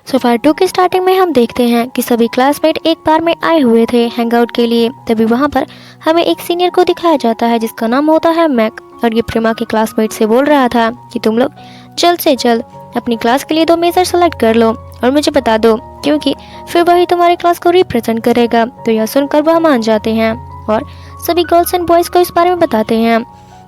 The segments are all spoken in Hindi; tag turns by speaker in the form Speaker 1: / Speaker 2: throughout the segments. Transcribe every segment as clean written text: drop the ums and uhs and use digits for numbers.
Speaker 1: सो पार्ट 2 की स्टार्टिंग में हम देखते हैं कि सभी क्लासमेट एक बार में आए हुए थे हैंगआउट के लिए। तभी वहाँ पर हमें एक सीनियर को दिखाया जाता है जिसका नाम होता है मैक, और ये प्रेमा के क्लासमेट से बोल रहा था कि तुम लोग जल्द से जल्द अपनी क्लास के लिए 2 मेजर सेलेक्ट कर लो और मुझे बता दो, क्योंकि फिर वही तुम्हारी क्लास को रिप्रेजेंट करेगा। तो यह सुनकर वह मान जाते हैं और सभी गर्ल्स एंड बॉयज़ को इस बारे में बताते हैं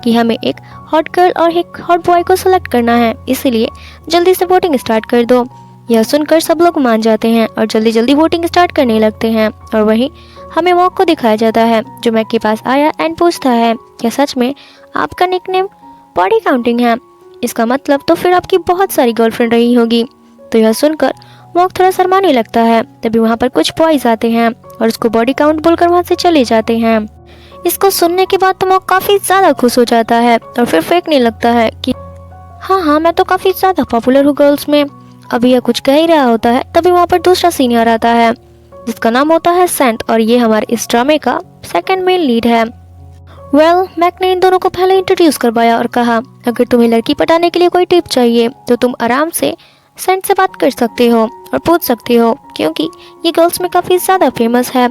Speaker 1: कि हमें एक हॉट गर्ल और एक हॉट बॉय को सिलेक्ट करना है, इसलिए जल्दी से वोटिंग स्टार्ट कर दो। यह सुनकर सब लोग मान जाते हैं और जल्दी जल्दी वोटिंग स्टार्ट करने लगते हैं। और वहीं हमें मॉक को दिखाया जाता है जो मैक के पास आया एंड पूछता है क्या सच में आपका निकनेम बॉडी काउंटिंग है? इसका मतलब तो फिर आपकी बहुत सारी गर्लफ्रेंड रही होगी। तो यह सुनकर मॉक थोड़ा शर्माने लगता है। तभी वहाँ पर कुछ बॉयज आते हैं और उसको बॉडी काउंट बोलकर वहाँ से चले जाते हैं। इसको सुनने के बाद तो मॉक काफ़ी ज़्यादा खुश हो जाता है और फिर फेंकने लगता है कि हाँ मैं तो काफ़ी ज़्यादा पॉपुलर हूँ गर्ल्स में। अभी यह कुछ कह ही रहा होता है तभी वहाँ पर दूसरा सीनियर आता है जिसका नाम होता है सेंट, और ये हमारे इस ड्रामे का सेकंड मेन लीड है। मैक ने इन दोनों को पहले इंट्रोड्यूस करवाया और कहा अगर तुम्हें लड़की पटाने के लिए कोई टिप चाहिए तो तुम आराम से सेंट से बात कर सकते हो और पूछ सकते हो, क्योंकि ये गर्ल्स में काफ़ी ज़्यादा फेमस है।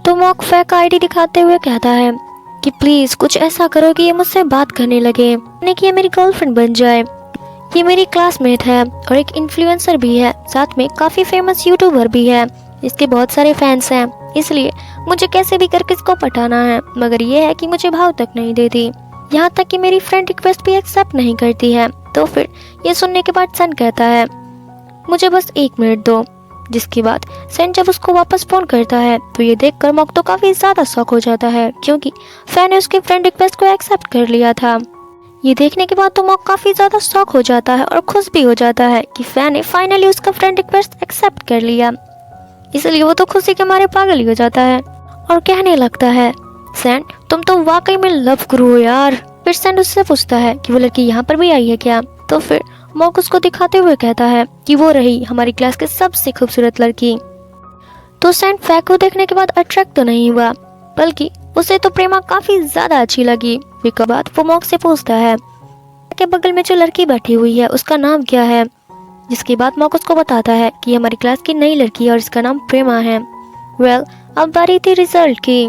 Speaker 1: तो मॉक फेक का आईडी दिखाते हुए कहता है कि प्लीज़ कुछ ऐसा करो कि ये मुझसे बात करने लगे, यानी कि ये मेरी गर्लफ्रेंड बन जाए। ये मेरी क्लासमेट है और एक इन्फ्लुएंसर भी है, साथ में काफ़ी फेमस यूट्यूबर भी है, इसके बहुत सारे फैंस हैं, इसलिए मुझे कैसे भी करके इसको पटाना है। मगर ये है कि मुझे भाव तक नहीं देती, यहाँ तक कि मेरी फ्रेंड रिक्वेस्ट भी एक्सेप्ट नहीं करती है। तो फिर ये सुनने के बाद सन कहता है मुझे बस 1 मिनट दो। जिसके बाद सन जब उसको वापस फ़ोन करता है तो ये देखकर मॉक तो काफ़ी ज़्यादा शॉक हो जाता है, क्योंकि फैन ने उसकी फ्रेंड रिक्वेस्ट को एक्सेप्ट कर लिया था। ये देखने के बाद तो मॉक काफ़ी ज़्यादा शॉक हो जाता है और खुश भी हो जाता है कि फैन ने फाइनली उसका फ्रेंड रिक्वेस्ट एक्सेप्ट कर लिया। इसलिए वो तो खुशी के मारे पागल ही हो जाता है और कहने लगता है सैंड तुम तो वाकई में लव गुरु हो यार। फिर सैंड उससे पूछता है कि वो लड़की यहाँ पर भी आई है क्या? तो फिर मॉक उसको दिखाते हुए कहता है कि वो रही हमारी क्लास के सबसे खूबसूरत लड़की। तो सैंड फैक को देखने के बाद अट्रैक्ट तो नहीं हुआ, बल्कि उसे तो प्रेमा काफ़ी ज़्यादा अच्छी लगी। उसके बाद वो मॉक से पूछता है के बगल में जो लड़की बैठी हुई है उसका नाम क्या है? जिसके बाद मॉक उसको बताता है कि हमारी क्लास की नई लड़की है और इसका नाम प्रेमा है। अब बारी थी रिजल्ट की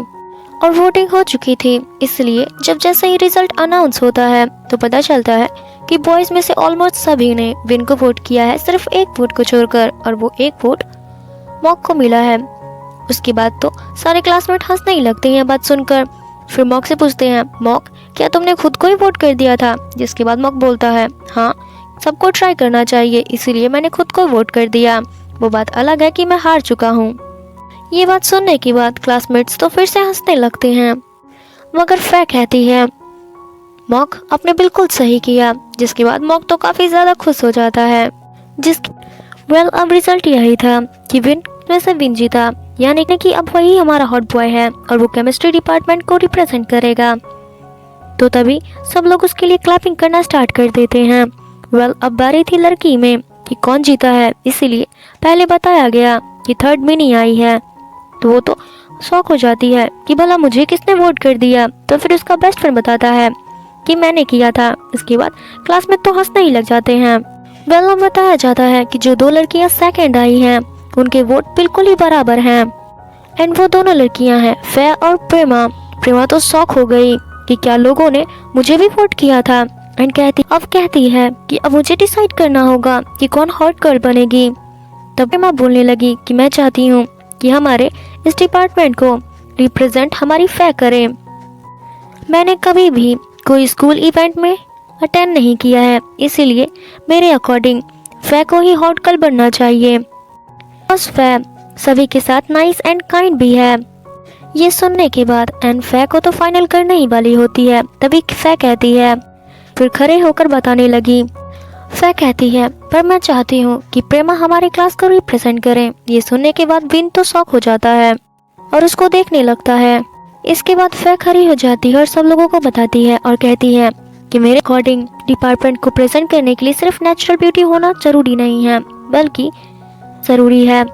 Speaker 1: और वोटिंग हो चुकी थी, इसलिए जब जैसे ही रिजल्ट अनाउंस होता है तो पता चलता है कि बॉयज़ में से ऑलमोस्ट सभी ने विन को वोट किया है, सिर्फ 1 वोट को छोड़कर, और वो 1 वोट मॉक को मिला है। उसके बाद तो सारे क्लासमेट हंसने ही लगते हैं बात सुनकर। फिर मॉक से पूछते हैं मॉक क्या तुमने खुद को ही वोट कर दिया था? जिसके बाद मॉक बोलता है हाँ सबको ट्राई करना चाहिए, इसीलिए मैंने खुद को वोट कर दिया। वो बात अलग है कि मैं हार चुका हूँ। ये बात सुनने के बाद क्लासमेट्स तो फिर से हंसने लगते हैं, मगर फैक कहती है मॉक आपने बिल्कुल सही किया। जिसके बाद मॉक तो काफ़ी ज़्यादा खुश हो जाता है। अब रिजल्ट यही था कि विन वैसे विन जीता, यानी कि अब वही हमारा हॉट बॉय है और वो केमिस्ट्री डिपार्टमेंट को रिप्रेजेंट करेगा। तो तभी सब लोग उसके लिए क्लैपिंग करना स्टार्ट कर देते हैं। अब बारी थी लड़की में कि कौन जीता है, इसीलिए पहले बताया गया कि 3rd मिनी आई है। तो वो तो शॉक हो जाती है कि भला मुझे किसने वोट कर दिया। तो फिर उसका बेस्ट फ्रेंड बताता है कि मैंने किया था। इसके बाद क्लास में तो हंसने ही लग जाते हैं। अब बताया जाता है कि जो 2 लड़कियां सेकंड आई हैं उनके वोट बिल्कुल ही बराबर हैं, एंड वो दोनों लड़कियां हैं फे और प्रेमा। प्रेमा तो शॉक हो गई कि क्या लोगों ने मुझे भी वोट किया था, एंड कहती है कि अब मुझे डिसाइड करना होगा कि कौन हॉट गर्ल बनेगी। तब प्रेमा बोलने लगी कि मैं चाहती हूँ कि हमारे इस डिपार्टमेंट को रिप्रेजेंट हमारी फे करे। मैंने कभी भी कोई स्कूल इवेंट में अटेंड नहीं किया है, इसीलिए मेरे अकॉर्डिंग फे को ही हॉट गर्ल बनना चाहिए। बस फे सभी के साथ नाइस एंड काइंड भी है। ये सुनने के बाद एंड फे को तो फाइनल करने ही वाली होती है। तभी फे कहती है, फिर खड़े होकर बताने लगी। फे कहती है पर मैं चाहती हूँ कि प्रेमा हमारे क्लास को रिप्रेजेंट करें। ये सुनने के बाद विन तो शॉक हो जाता है और उसको देखने लगता है। इसके बाद फे खड़ी हो जाती है और सब लोगों को बताती है और कहती है कि मेरे अकॉर्डिंग डिपार्टमेंट को प्रेजेंट करने के लिए सिर्फ नेचुरल ब्यूटी होना जरूरी नहीं है, बल्कि ज़रूरी है,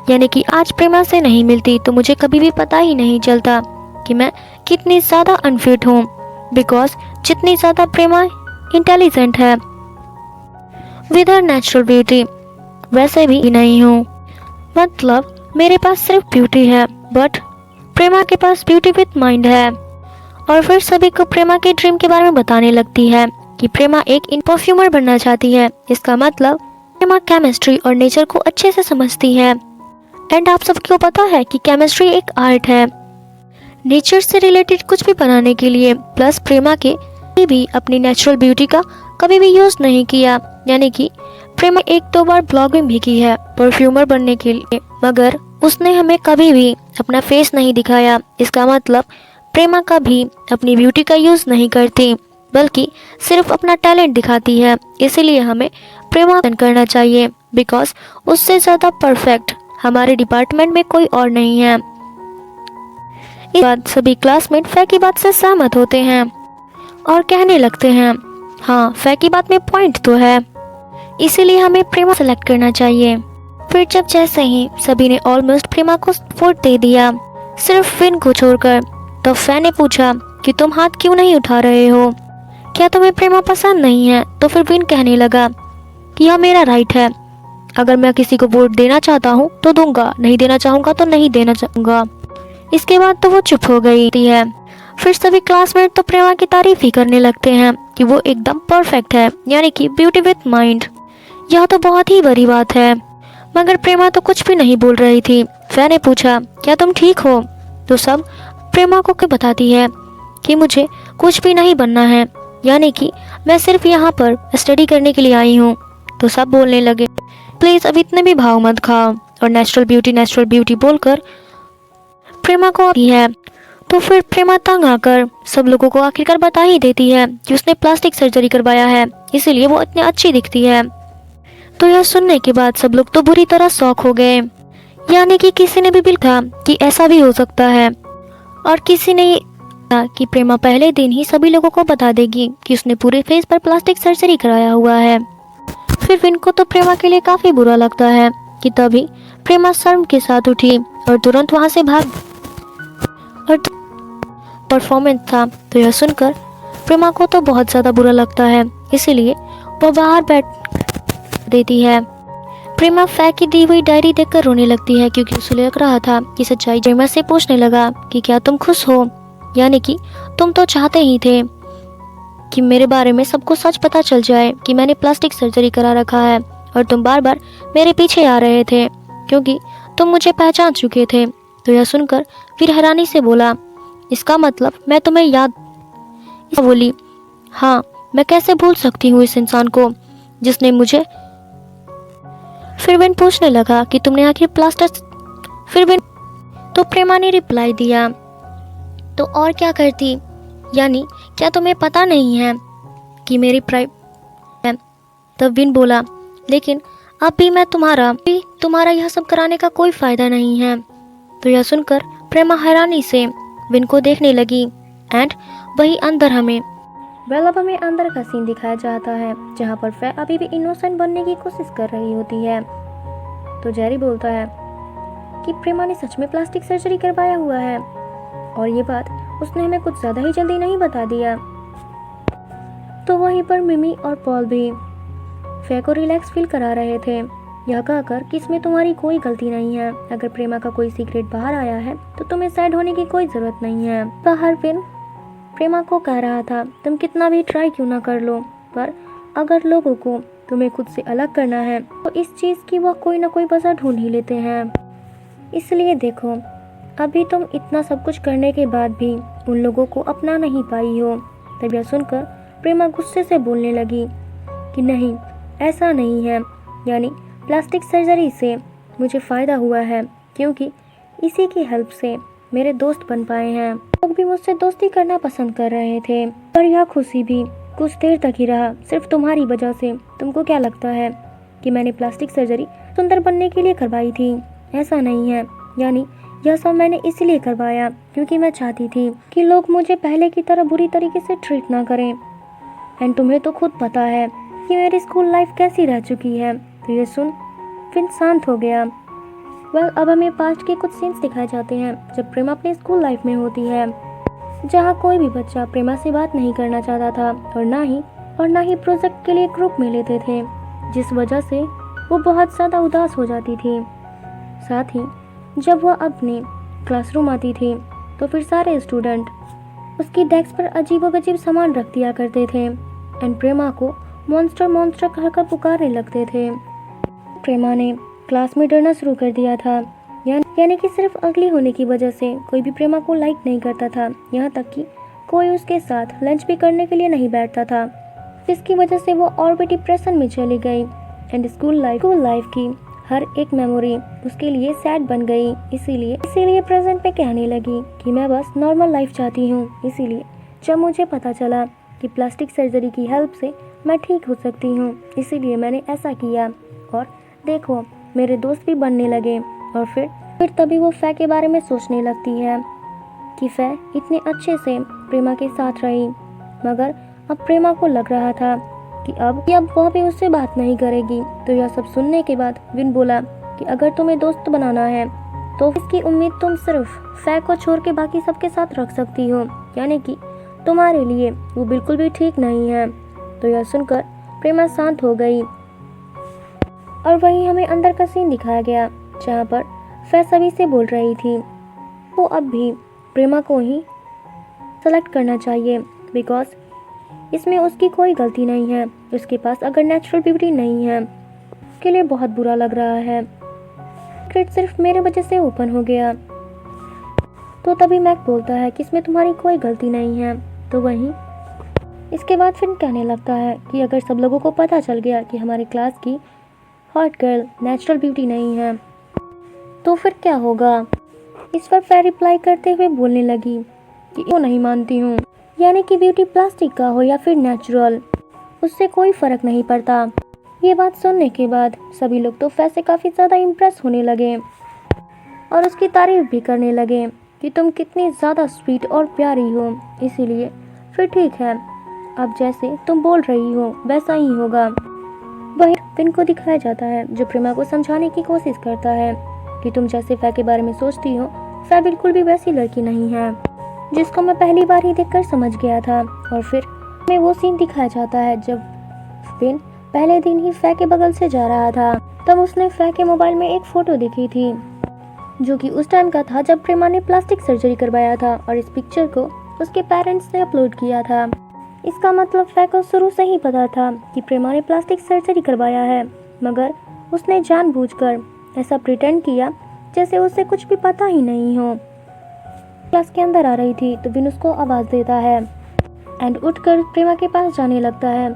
Speaker 1: यानी कि आज प्रेमा से नहीं मिलती तो मुझे कभी भी पता ही नहीं चलता कि मैं कितनी ज़्यादा अनफिट हूँ, बिकॉज जितनी ज़्यादा प्रेमा इंटेलिजेंट है विद हर नेचुरल ब्यूटी। वैसे भी नहीं हूँ। मतलब मेरे पास सिर्फ ब्यूटी है, बट प्रेमा के पास ब्यूटी विद माइंड है। और फिर सभी को प्रेमा के ड्रीम के बारे में बताने लगती है कि प्रेमा एक परफ्यूमर बनना चाहती है। इसका मतलब प्रेमा केमिस्ट्री और नेचर को अच्छे से समझती है। एंड आप सबको पता है कि केमिस्ट्री एक आर्ट है नेचर से रिलेटेड कुछ भी बनाने के लिए। प्लस प्रेमा के भी अपनी नेचुरल ब्यूटी का कभी भी यूज नहीं किया, यानी कि प्रेमा एक दो बार ब्लॉगिंग भी की है परफ्यूमर बनने के लिए, मगर उसने हमें कभी भी अपना फेस नहीं दिखाया। इसका मतलब प्रेमा कभी अपनी ब्यूटी का यूज नहीं करती, बल्कि सिर्फ अपना टैलेंट दिखाती है। इसीलिए हमें प्रेमा करना चाहिए, बिकॉज उससे ज़्यादा परफेक्ट हमारे डिपार्टमेंट में कोई और नहीं है। इस बात सभी क्लासमेट फै की बात से सहमत होते हैं और कहने लगते हैं, हाँ फै की बात में पॉइंट तो है, इसीलिए हमें प्रेमा सेलेक्ट करना चाहिए। फिर जब जैसे ही सभी ने ऑलमोस्ट प्रेमा को वोट दे दिया, सिर्फ विन को छोड़कर, तो फै ने पूछा कि तुम हाथ क्यों नहीं उठा रहे हो, क्या तुम्हें प्रेमा पसंद नहीं है? तो फिर विन कहने लगा कि यह मेरा राइट है, अगर मैं किसी को वोट देना चाहता हूँ तो दूंगा, नहीं देना चाहूँगा तो नहीं देना चाहूँगा। इसके बाद तो वो चुप हो गई है। फिर सभी क्लासमेट तो प्रेमा की तारीफ ही करने लगते हैं कि वो एकदम परफेक्ट है, यानी कि ब्यूटी विद माइंड। यह तो बहुत ही बड़ी बात है, मगर प्रेमा तो कुछ भी नहीं बोल रही थी। फै ने पूछा, क्या तुम ठीक हो? तो सब प्रेमा को बताती है कि मुझे कुछ भी नहीं बनना है, यानी कि मैं सिर्फ यहाँ पर स्टडी करने के लिए आई हूँ। तो सब बोलने लगे, प्लीज अब इतने भी भाव मत खाओ, और नेचुरल ब्यूटी बोलकर प्रेमा को भी है। तो फिर प्रेमा तंग आकर सब लोगों को आखिरकार बता ही देती है कि उसने प्लास्टिक सर्जरी करवाया है, इसीलिए वो इतनी अच्छी दिखती है। तो यह सुनने के बाद सब लोग तो बुरी तरह शॉक हो गए, यानी कि किसी ने भी बिल्कुल था कि ऐसा भी हो सकता है, और किसी ने था कि प्रेमा पहले दिन ही सभी लोगों को बता देगी कि उसने पूरे फेस पर प्लास्टिक सर्जरी कराया हुआ है। फिर विन को तो प्रेमा के लिए काफी बुरा लगता है कि तभी प्रेमा शर्म के साथ उठी और तुरंत वहां से भाग, और परफॉर्मेंस था। तो यह सुनकर प्रेमा को तो बहुत ज़्यादा बुरा लगता है, इसीलिए वो बाहर बैठ देती है। प्रेमा फै की दी हुई डायरी देखकर रोने लगती है, क्योंकि उसे लग रहा था कि सच्चाई। प्रेमा से पूछने लगा कि क्या तुम खुश हो, यानी कि तुम तो चाहते ही थे कि मेरे बारे में सबको सच पता चल जाए कि मैंने प्लास्टिक सर्जरी करा रखा है, और तुम बार बार मेरे पीछे आ रहे थे क्योंकि तुम मुझे पहचान चुके थे। तो यह सुनकर फिर हैरानी से बोला, इसका मतलब मैं तुम्हें याद? बोली, हाँ मैं कैसे भूल सकती हूँ इस इंसान को जिसने मुझे। फिर विन पूछने लगा कि तुमने आखिर फिर विन तो प्रेमा ने रिप्लाई दिया, तो और क्या करती, यानी क्या तुम्हें पता नहीं है कि मेरी है? तब विन बोला, लेकिन अब भी मैं तुम्हारा यह सब कराने का कोई फायदा नहीं है। तो यह सुनकर प्रेमा हैरानी से विन को देखने लगी। एंड वही अंदर अब हमें अंदर का सीन दिखाया जाता है, जहाँ पर फै अभी भी इनोसेंट बनने की कोशिश कर रही होती है। तो जेरी बोलता है कि प्रेमा ने सच में प्लास्टिक सर्जरी करवाया हुआ है, और ये बात उसने हमें कुछ ज़्यादा ही जल्दी नहीं बता दिया। तो वहीं पर मिमी और पॉल भी फै को रिलैक्स फील करा रहे थे, यह कहकर कि इसमें तुम्हारी कोई गलती नहीं है। अगर प्रेमा का कोई सीक्रेट बाहर आया है तो तुम्हें सैड होने की कोई जरूरत नहीं है। बाहर विन प्रेमा को कह रहा था, तुम कितना भी ट्राई क्यों ना कर लो, पर अगर लोगों को तुम्हें खुद से अलग करना है तो इस चीज़ की वह कोई ना कोई वजह ढूंढ ही लेते हैं। इसलिए देखो, अभी तुम इतना सब कुछ करने के बाद भी उन लोगों को अपना नहीं पाई हो। तब यह सुनकर प्रेमा गुस्से से बोलने लगी कि नहीं, ऐसा नहीं है, यानी प्लास्टिक सर्जरी से मुझे फ़ायदा हुआ है, क्योंकि इसी की हेल्प से मेरे दोस्त बन पाए हैं। लोग भी मुझसे दोस्ती करना पसंद कर रहे थे, पर यह खुशी भी कुछ देर तक ही रहा, सिर्फ तुम्हारी वजह से। तुमको क्या लगता है कि मैंने प्लास्टिक सर्जरी सुंदर बनने के लिए करवाई थी? ऐसा नहीं है, यानी यह सब मैंने इसलिए करवाया क्योंकि मैं चाहती थी कि लोग मुझे पहले की तरह बुरी तरीके से ट्रीट ना करें। एंड तुम्हें तो खुद पता है कि मेरी स्कूल लाइफ कैसी रह चुकी है। तो ये सुन फिर शांत हो गया। अब हमें पास्ट के कुछ सीन्स दिखाए जाते हैं जब प्रेमा अपनी स्कूल लाइफ में होती है, जहाँ कोई भी बच्चा प्रेमा से बात नहीं करना चाहता था, और ना ही प्रोजेक्ट के लिए ग्रुप में लेते थे, जिस वजह से वो बहुत ज़्यादा उदास हो जाती थी। साथ ही जब वह अपने क्लासरूम आती थी तो फिर सारे स्टूडेंट उसकी डेस्क पर अजीबोगरीब सामान रख दिया करते थे एंड प्रेमा को मॉन्स्टर मॉन्स्टर कहकर पुकारने लगते थे। प्रेमा ने क्लास में डरना शुरू कर दिया था, यानी कि सिर्फ अगली होने की वजह से कोई भी प्रेमा को लाइक नहीं करता था, यहाँ तक कि कोई उसके साथ लंच भी करने के लिए नहीं बैठता था, जिसकी वजह से वो और भी डिप्रेशन में चली गई एंड स्कूल लाइफ की हर एक मेमोरी उसके लिए सैड बन गई। इसीलिए प्रेजेंट में कहने लगी कि मैं बस नॉर्मल लाइफ चाहती हूँ। इसीलिए जब मुझे पता चला कि प्लास्टिक सर्जरी की हेल्प से मैं ठीक हो सकती हूँ, इसीलिए मैंने ऐसा किया और देखो मेरे दोस्त भी बनने लगे। और फिर तभी वो फै के बारे में सोचने लगती है कि फै इतने अच्छे से प्रेमा के साथ रही, मगर अब प्रेमा को लग रहा था कि अब वह भी उससे बात नहीं करेगी। तो यह सब सुनने के बाद विन बोला कि अगर तुम्हें दोस्त बनाना है तो इसकी उम्मीद तुम सिर्फ फै को छोड़ के बाकी सबके साथ रख सकती हो, यानी कि तुम्हारे लिए वो बिल्कुल भी ठीक नहीं है। तो यह सुनकर प्रेमा शांत हो गई और वहीं हमें अंदर का सीन दिखाया गया जहाँ पर फै सभी से बोल रही थी वो अब भी प्रेमा को ही सेलेक्ट करना चाहिए बिकॉज इसमें उसकी कोई गलती नहीं है। उसके पास अगर नेचुरल ब्यूटी नहीं है उसके लिए बहुत बुरा लग रहा है। सीक्रेट सिर्फ मेरे वजह से ओपन हो गया। तो तभी मैक बोलता है कि इसमें तुम्हारी कोई गलती नहीं है। तो वहीं इसके बाद फिर कहने लगता है कि अगर सब लोगों को पता चल गया कि हमारी क्लास की हॉट गर्ल नेचुरल ब्यूटी नहीं है तो फिर क्या होगा। इस पर फै रिप्लाई करते हुए बोलने लगी कि वो नहीं मानती हूँ, यानी कि ब्यूटी प्लास्टिक का हो या फिर नेचुरल, उससे कोई फर्क नहीं पड़ता। ये बात सुनने के बाद सभी लोग तो फै से काफ़ी ज़्यादा इम्प्रेस होने लगे और उसकी तारीफ भी करने लगे कि तुम कितनी ज़्यादा स्वीट और प्यारी हो। इसीलिए फिर ठीक है, अब जैसे तुम बोल रही हो वैसा ही होगा। वहीं विन को दिखाया जाता है जो प्रेमा को समझाने की कोशिश करता है कि तुम जैसे फै के बारे में सोचती हो, फै बिल्कुल भी वैसी लड़की नहीं है, जिसको मैं पहली बार ही देखकर समझ गया था। और फिर हमें वो सीन दिखाया जाता है जब विन पहले दिन ही फै के बगल से जा रहा था, तब उसने फै के मोबाइल में एक फ़ोटो देखी थी जो कि उस टाइम का था जब प्रेमा ने प्लास्टिक सर्जरी करवाया था और इस पिक्चर को उसके पेरेंट्स ने अपलोड किया था। इसका मतलब फै को शुरू से ही पता था कि प्रेमा ने प्लास्टिक सर्जरी करवाया है, मगर उसने जानबूझकर ऐसा प्रिटेंड किया जैसे उसे कुछ भी पता ही नहीं हो। क्लास के अंदर आ रही थी तो विन उसको आवाज़ देता है एंड उठकर प्रेमा के पास जाने लगता है।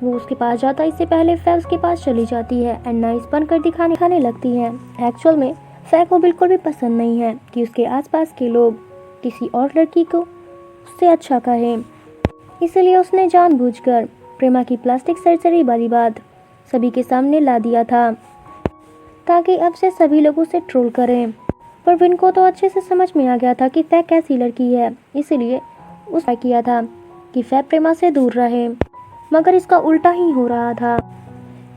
Speaker 1: वो उसके पास जाता इससे पहले फै उसके पास चली जाती है एंड नाइस बनकर दिखाने लगती है। एक्चुअल में फै को बिल्कुल भी पसंद नहीं है कि उसके आसपास के लोग किसी और लड़की को उससे अच्छा कहें, इसलिए उसने जानबूझकर प्रेमा की प्लास्टिक सर्जरी वाली बात सभी के सामने ला दिया था ताकि अब से सभी लोग उसे ट्रोल करें। पर विन को तो अच्छे से समझ में आ गया था कि फै कैसी लड़की है, इसलिए उसने किया था कि फै प्रेमा से दूर रहे, मगर इसका उल्टा ही हो रहा था,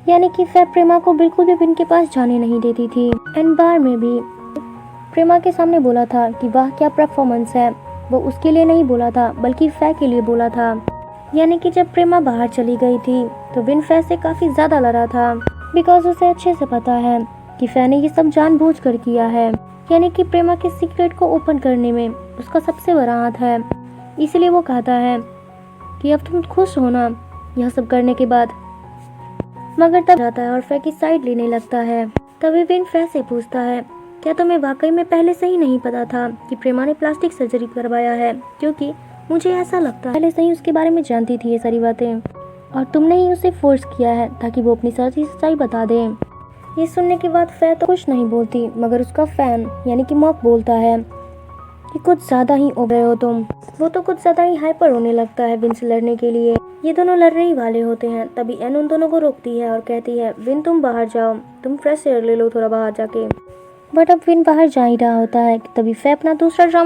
Speaker 1: यानी कि फै प्रेमा को बिल्कुल भी विन के पास जाने नहीं देती थी। एंड बार में भी प्रेमा के सामने बोला था कि वाह क्या परफॉर्मेंस है, वो उसके लिए नहीं बोला था बल्कि फै के लिए बोला था। यानी कि जब प्रेमा बाहर चली गई थी तो विन फै से काफ़ी ज़्यादा लड़ा था बिकॉज उसे अच्छे से पता है कि फै ने ये सब जानबूझकर किया है, यानी कि प्रेमा के सीक्रेट को ओपन करने में उसका सबसे बड़ा हाथ है। इसलिए वो कहता है कि अब तुम खुश हो ना यह सब करने के बाद, मगर तब जाता है और फै की साइड लेने लगता है। तभी विन फै से पूछता है क्या तुम्हें वाकई में पहले से ही नहीं पता था कि प्रेमा ने प्लास्टिक सर्जरी करवाया है, क्योंकि मुझे ऐसा लगता है पहले से ही उसके बारे में जानती थी ये सारी बातें और तुमने ही उसे फोर्स किया है ताकि वो अपनी सारी सच्चाई बता दे। ये सुनने के बाद फै तो कुछ नहीं बोलती, मगर उसका फैन यानी कि मॉक बोलता है कि कुछ ज़्यादा ही ओवर हो तुम। वो तो कुछ ज़्यादा ही हाइपर होने लगता है विन से लड़ने के लिए। ये दोनों लड़ने ही वाले होते हैं, तभी एन उन दोनों को रोकती है और कहती है विन तुम बाहर जाओ, तुम फ्रेश एयर ले लो थोड़ा बाहर जाके। बट अब विन बाहर जा ही रहा होता है कि तभी फै अपना दूसरा ड्रामा